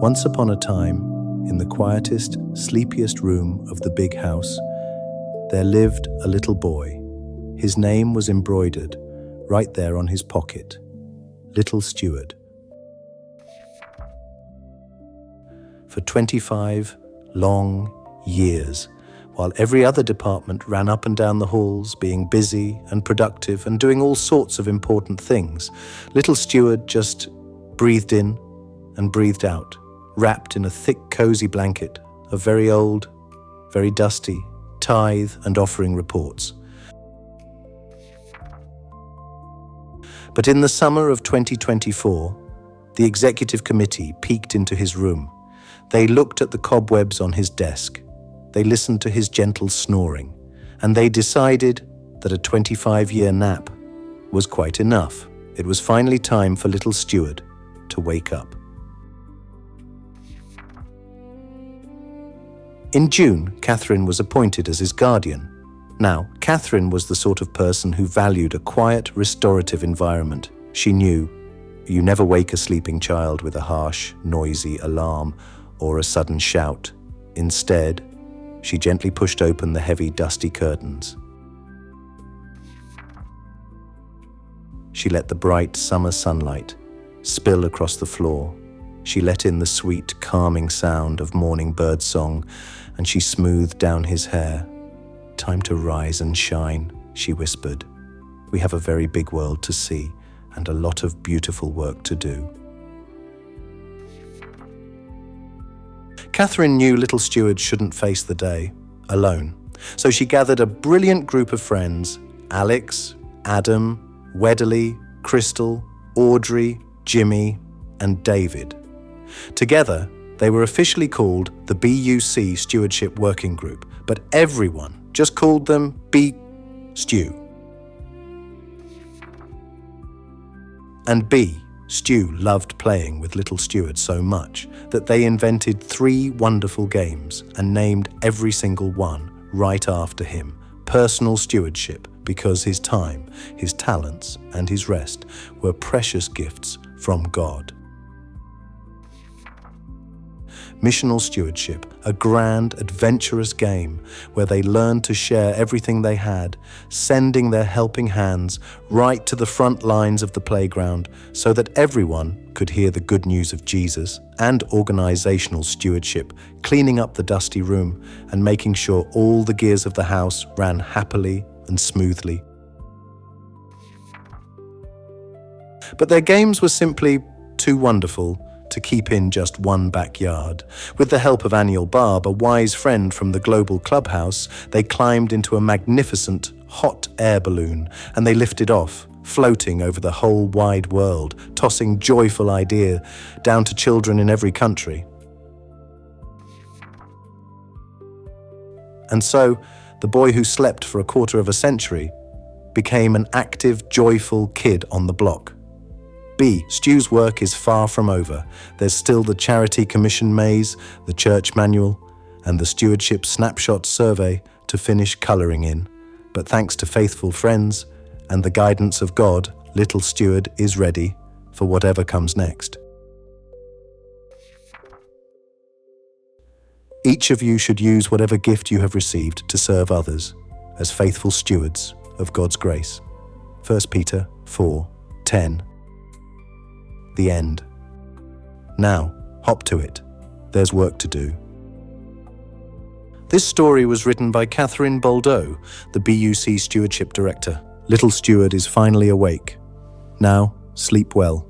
Once upon a time, in the quietest, sleepiest room of the big house, there lived a little boy. His name was embroidered right there on his pocket, Little Steward. For 25 long years, while every other department ran up and down the halls, being busy and productive and doing all sorts of important things, Little Steward just breathed in and breathed out, wrapped in a thick, cozy blanket of very old, very dusty tithe and offering reports. But in the summer of 2024, the executive committee peeked into his room. They looked at the cobwebs on his desk. They listened to his gentle snoring, and they decided that a 25-year nap was quite enough. It was finally time for Little Steward to wake up. In June, Catherine was appointed as his guardian. Now, Catherine was the sort of person who valued a quiet, restorative environment. She knew you never wake a sleeping child with a harsh, noisy alarm or a sudden shout. Instead, she gently pushed open the heavy, dusty curtains. She let the bright summer sunlight spill across the floor. She let in the sweet, calming sound of morning bird song, and she smoothed down his hair. "Time to rise and shine," she whispered. "We have a very big world to see and a lot of beautiful work to do." Catherine knew Little Steward shouldn't face the day alone, so she gathered a brilliant group of friends: Alex, Adam, Wedderly, Crystal, Audrey, Jimmy, and David. Together, they were officially called the BUC Stewardship Working Group, but everyone just called them Stew. And Stu loved playing with Little Steward so much that they invented 3 wonderful games and named every single one right after him: Personal Stewardship, because his time, his talents, and his rest were precious gifts from God. Missional Stewardship, a grand, adventurous game where they learned to share everything they had, sending their helping hands right to the front lines of the playground so that everyone could hear the good news of Jesus, and organizational stewardship, cleaning up the dusty room and making sure all the gears of the house ran happily and smoothly. But their games were simply too wonderful to keep in just one backyard. With the help of Aniel Barb, a wise friend from the Global Clubhouse, they climbed into a magnificent hot air balloon and they lifted off, floating over the whole wide world, tossing joyful ideas down to children in every country. And so, the boy who slept for a quarter of a century became an active, joyful kid on the block. Stu's work is far from over. There's still the charity commission maze, the church manual, and the stewardship snapshot survey to finish colouring in. But thanks to faithful friends and the guidance of God, Little Steward is ready for whatever comes next. Each of you should use whatever gift you have received to serve others as faithful stewards of God's grace. 1 Peter 4:10. The end. Now, hop to it. There's work to do. This story was written by Catherine Boldeau, the BUC Stewardship Director. Little Steward is finally awake. Now, sleep well.